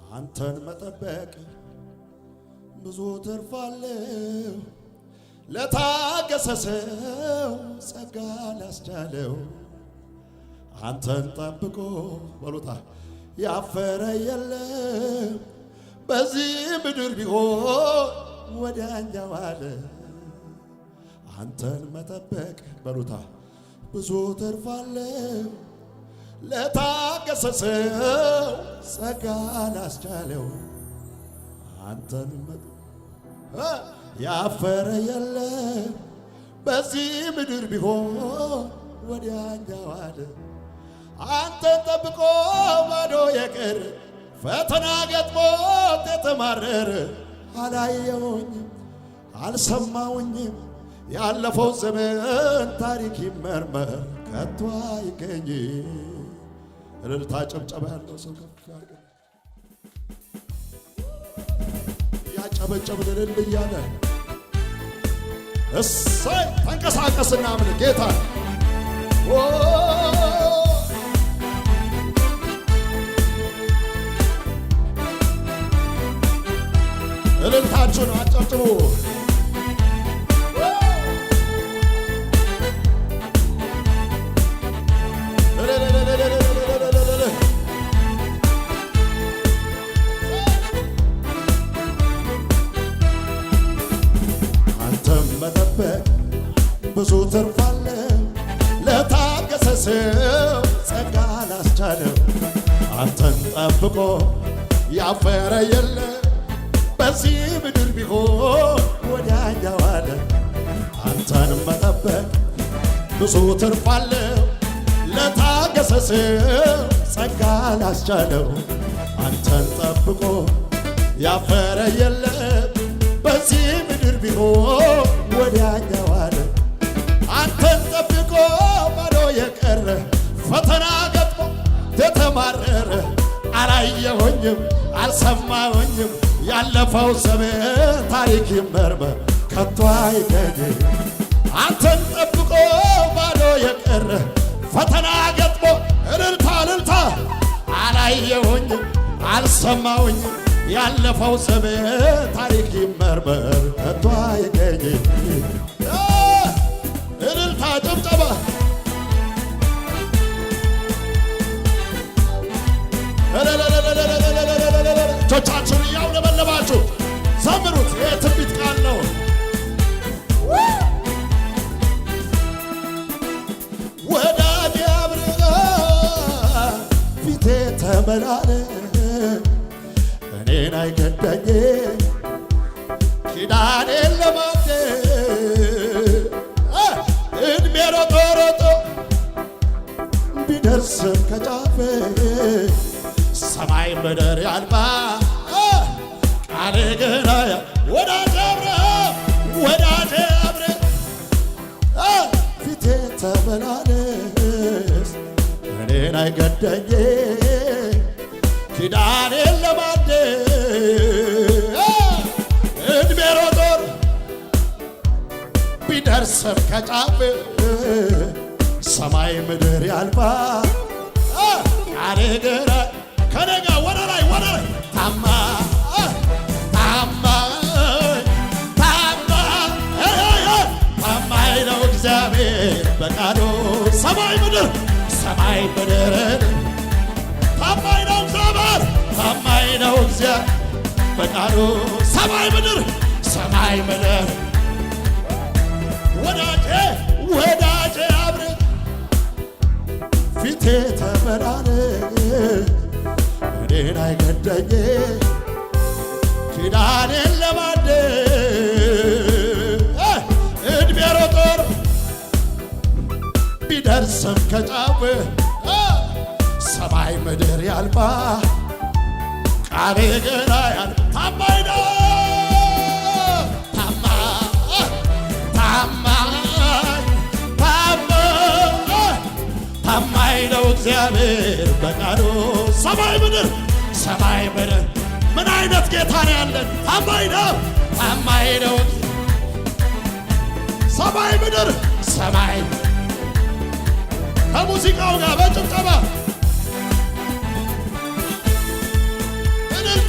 አንተን መጠበቅ ብዙ ትርፍ አለው። ለታገሰ ሰው ጸጋ ላስቻለው አንተን ጠብቆ በሉታ ያፈረ የለም። በዚህ ምድር ቢሆን ወዲያኛው አለ። አንተን መጠበቅ በሉታ ብዙ ትርፍ አለው። ለታገሰ ሰው ጸጋ ላስቻለው አንተን ያፈረ የለም። በዚህ ምድር ቢሆን ወዲያኛው አለ። አንተን ጠብቆ ባዶ የቀረ ፈተና ገጥሞት የተማረረ አላየሁኝም አልሰማሁኝም። ያለፈው ዘመን ታሪክ ይመርመር ከቶ አይገኝ። እልልታ ጨብጨባ ያለው ሰው ከፍ ያርገ ያጨበጨብ እልል እያለ እሰይ ተንቀሳቀስና ምን ጌታ እልልታችሁን አጨብጭቡ። አንተን መጠበቅ ብዙ ትርፍ አለው። ለታገሰ ሰው ጸጋ ላስቻለው አንተን ጠብቆ ያፈረ የለም። በዚህ ምድር ቢሆን ወዲያኛው አለ። አንተን መጠበቅ ብዙ ትርፍ አለው። ለታገሰ ሰው ጸጋ ላስቻለው አንተን ጠብቆ ያፈረ የለም። በዚህ ምድር ቢሆን ወዲያኛው አለ። አንተን ጠብቆ ባዶ የቀረ ፈተና ገጥሞ የተማረረ አላየሁኝም አልሰማሁኝም። ያለፈው ዘመን ታሪክ ይመርመር ከቶ አይገኝ። አንተን ጠብቆ ባዶ የቀረ ፈተና ገጥሞ እልልታ እልልታ አላየሁኝም አልሰማሁኝም። ያለፈው ዘመን ታሪክ ይመርመር ከቶ አይገኝ። እልልታ ጭብጨባ እጆቻችሁን እያውለበለባችሁ ዘምሩት። ይህ ትንቢት ቃል ነው። ወዳጄ አብርሃ ፊቴ ተመላለ እኔን አይገዳኝ ኪዳኔን ለማደ እድሜ ሮጦ ሮጦ ቢደርስም ከጫፌ ሰማይ ምድር ያልባ ቃል ገና ወዳጄ አብርሃም ወዳጄ አብርሃም ፊቴ ተመላለስ እኔን አይገደኝ ኪዳኔን ለማደስ እድሜ ሮጦ ቢደርስም ከጫፍ ሰማይ ምድር ያልፋ ቃል ገና ከነጋ ወደ ላይ ታማኝ ነው እግዚአብሔር በቃሉ ሰማይ ምድር ታማኝ ነው እግዚአብሔር በቃሉ ሰማይ ምድር ወዳጄ አብርሃም ፊቴ ተመላለ እኔን አይገዳኝ ኪዳኔን ለማደስ እድሜ ሮጦ ቢደርስም ከጫፍ ሰማይ ምድር ያልፋ ቃሌ ገና ያል ታማኝ ነው ታማኝ ነው እግዚአብሔር በቃሉ ሰማይ ምድር ምን አይነት ጌታ ነው ያለን? ታማኝ ነው ሰማይ ምድር ከሙዚቃው ጋር በጭብጨባ እልልታ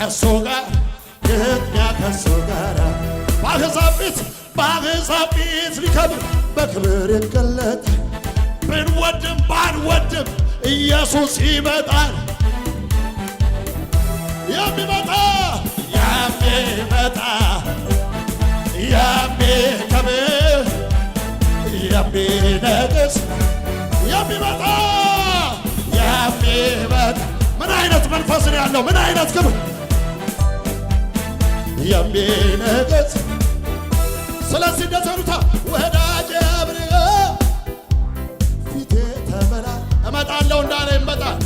ከሱ ጋር ግጥሚያ ከሱ ጋር በአሕዛብ ፊት ሊከብር በክብር ይገለጥ። ብንወድም ባንወድም ኢየሱስ ይመጣል። የሚመጣ የሚከብር የሚነግስ የሚመጣ ምን አይነት መንፈስ ነው ያለው? ምን አይነት ክብር የሚነግስ። ስለዚህ እንደዘሩታ ወዳጄ አብርሃ ፊቴ ተመላ እመጣለሁ እንዳለ ይመጣል።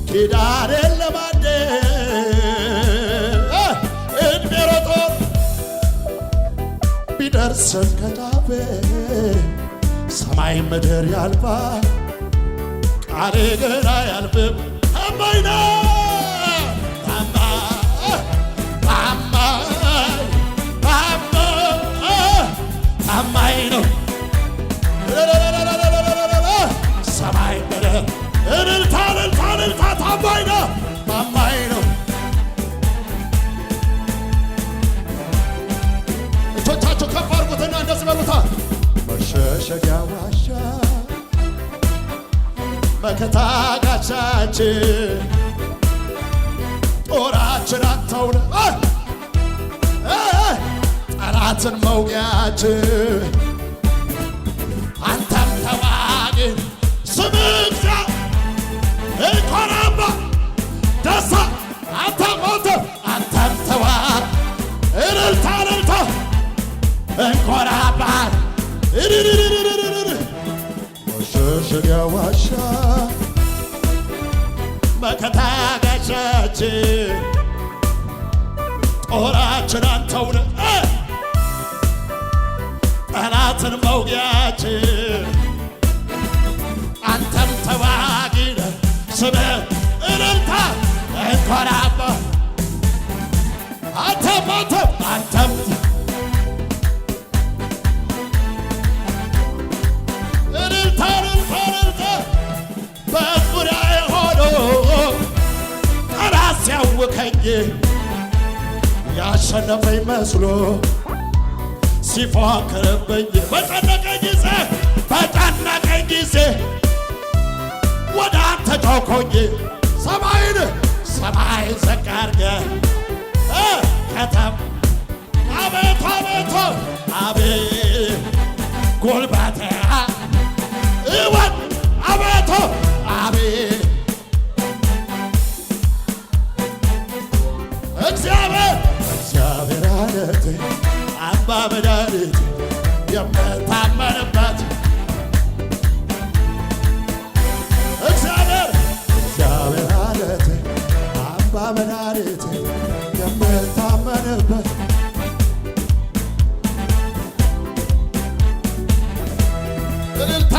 ኪዳኔን ለማደስ እድሜ ሮጦ ቢደርስም ከጫፌ ሰማይ ምድር ያልፋል ቃሌ ግን አያልፍም። ታማኝ ነው ታማኝ ነው ሰማይ ምድር እልልታ ታማኝ ነው ታማኝ ነው። እጆቻችሁ ከፍ አድርጉትና እንደዚህ በሉታ መሸሸጊያ ዋሻ መከታ ጋሻችን ጦራችን አንተው ነህ ጠላትን መውጊያችን አንተም ተዋጊ ስምህ እንኳናባ ደሳ አንተም ተዋጊ እልልታ እንኳናባ መሸሸጊያ ዋሻ መከታ ጋሻችን ጦራችን አንተው ነህ ጠላትን መውጊያችን አንተም ተዋጊ ነህ ስምህ እልልታ እንኳናባ አንተም እልልታ በዙሪያዬ ሆኖ ጠላት ሲያውከኝ ያሸነፈኝ መስሎ ሲፎክርብኝ በጨነቀኝ ጊዜ ወደ አንተ ጮኽኩኝ። ሰማይ ዝቅ አድርገህ አቤት ጉልበቴ እወት አቤት እግዚአብሔር አለቴ አምባ መድኃኒቴ የምታመንበት እግዚአብሔር አለቴ አምባ መድኃኒቴ የምታመንበት እልልታ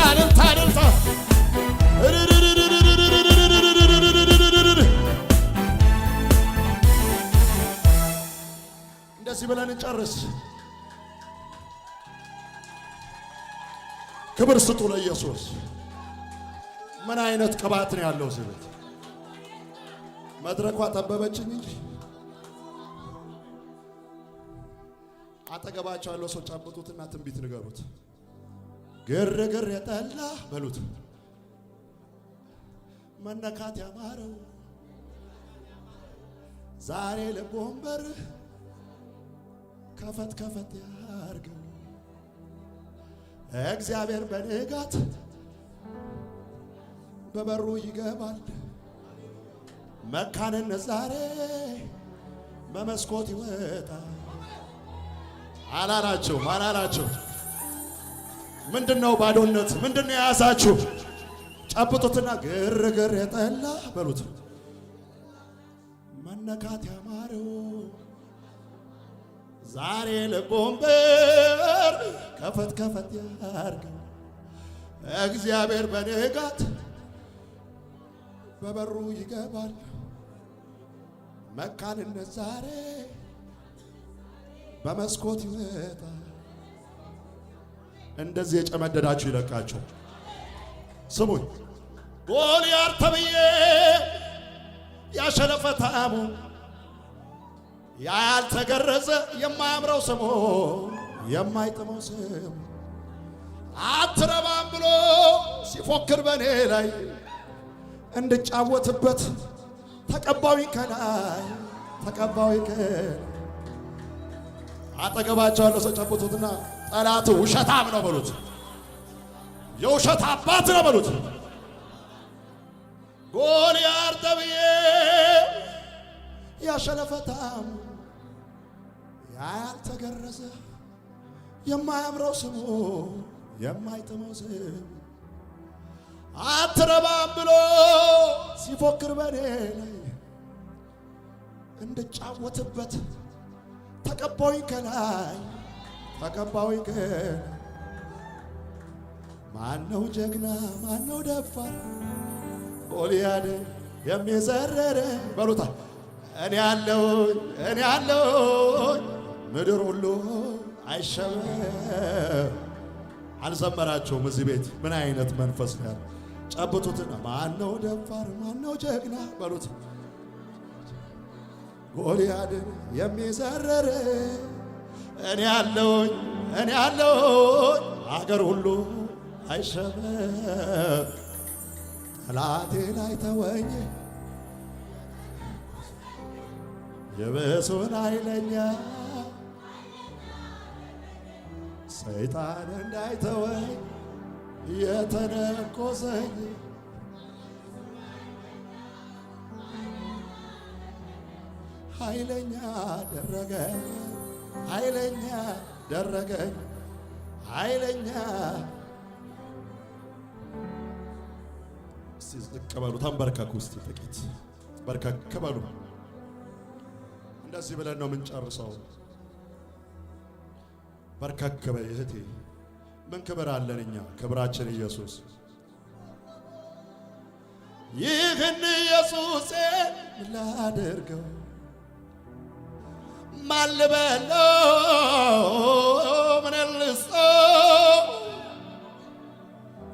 እንደዚህ ብለን እንጨርስ። ክብር ስጡ ለኢየሱስ። ምን አይነት ቅባት ነው ያለው እዚህ ቤት! መድረኳ ጠበበችኝ እንጂ አጠገባቸው ያለው ሰው ጨብጡትና ትንቢት ንገሩት። ግርግር የጠላ በሉት መነካት ያማረው ዛሬ ልብ ወንበር ከፈት ያርገው። እግዚአብሔር በንጋት በበሩ ይገባል። መካንነት ዛሬ በመስኮት ይወጣል። አላላችሁ ምንድነው ባዶነት? ምንድነው የያዛችሁ? ጨብጡትና ግርግር የጠላ በሉት መነካት ያማረው ዛሬ ልብ ወንበር ከፈት ያርገው። እግዚአብሔር በንጋት በበሩ ይገባል። መካንነት ዛሬ በመስኮት ይወጣል። እንደዚህ የጨመደዳችሁ ይለቃችሁ። ስሙኝ፣ ጎልያድ ተብዬ ያሸለፈታሙ ያልተገረዘ የማያምረው ስሙ የማይጥመው ስሙ አትረባም ብሎ ሲፎክር በኔ ላይ እንድጫወትበት ተቀባዊ ከላይ ተቀባዊ አጠገባቸው ያለው ሰው ጨብጡትና ጠላት ውሸታም ነው በሉት። የውሸት አባት ነው በሉት። ጎልያድ ተብዬ ያሸለፈታም ያልተገረዘ የማያምረው ስሙ የማይጥመው ስሙ አትረባም ብሎ ሲፎክር በኔ ላይ እንድጫወትበት ተቀባዊ ከላይ ተቀባዊ ማነው ጀግና ማነው ደፋር ጎልያድ የሚዘረረ በሉታ እኔ ያለው ምድር ሁሉ አይሸበር። አልዘመራቸውም እዚህ ቤት ምን አይነት መንፈስ ነው? ጨብጡትና ማነው ደፋር ማነው ጀግና በሉት። ጎልያድን የሚዘረረ እኔ ያለውኝ አገር ሁሉ አይሸበር። ጠላቴን አይተወኝ የብሱን ኃይለኛ ሰይጣን እንዳይተወኝ የተነኮሰኝ ኃይለኛ ደረገኝ ኃይለኛ ዝቅ በሉ ተንበርከኩ እስቲ ጥቂት በርከክ በሉ። እንደዚህ ብለን ነው የምንጨርሰው። በርከክ በይ እህቴ። ምን ክብር አለን እኛ? ክብራችን ኢየሱስ። ይህን ኢየሱሴን ላደርገው ማን ልበለው ምን ልስጠው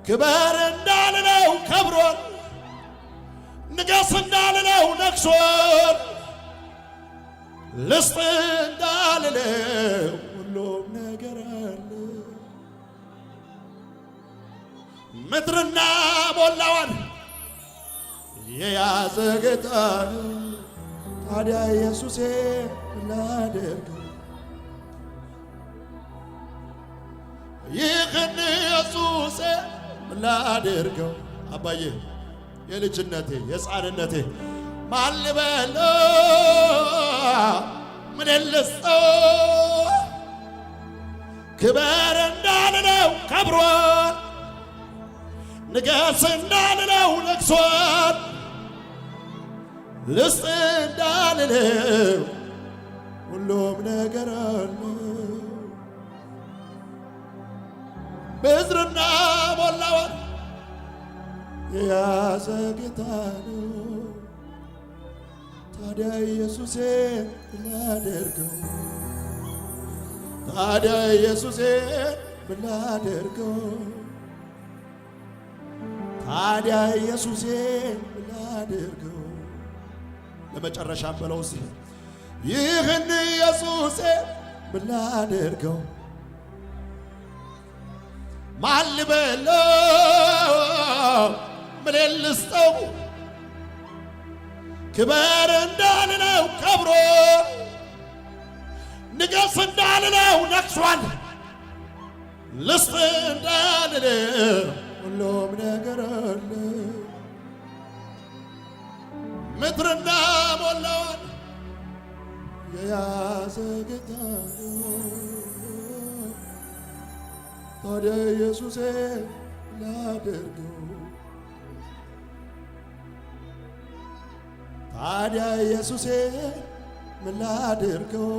ክበር እንዳልለው ከብሮን ንገስ እንዳልለው ነግሶን ልስጥ እንዳልለው ሁሉም ነገር አለ። ምድርና ሞላዋን የያዘ ጌታ ነው። ታዲያ ኢየሱሴ ላደርገው ይህን ኢየሱሴ ላደርገው አባዬ የልጅነቴ የሕፃንነቴ ማን ልበለው ምን ልስጠው ክበር እንዳልለው ከብሮን ንገስ እንዳልለው ነግሶን ልስጥ እንዳልለው ሁሉም ነገር አለ። ምድርና ሞላዋን የያዘ ጌታ ነው። ታዲያ ኢየሱሴ ላደርገው ታዲያ ኢየሱሴ ላደርገው ታዲያ ኢየሱሴ ላደርገው ለመጨረሻም በለው እስቲ ይህን ኢየሱሴ ላደርገው ማን ልበለው ምን ልስጠው ክበር እንዳልለው ከብሮ ንገስ እንዳልለው ነግሷል ልስጥ እንዳልለው ሁሉም ነገር አለ። ምድርና ሞላዋን የያዘ ጌታ ነው። ታዲያ ኢየሱሴ ላደርገው ታዲያ ኢየሱሴ ምን ላደርገው?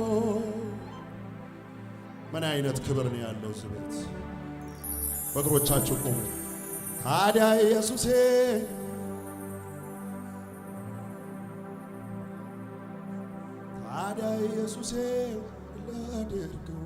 ምን አይነት ክብር ነው ያለው እዚህ ቤት? በእግሮቻችሁ ቆሙ። ታዲያ ኢየሱሴ ታዲያ ኢየሱሴ ላደርገው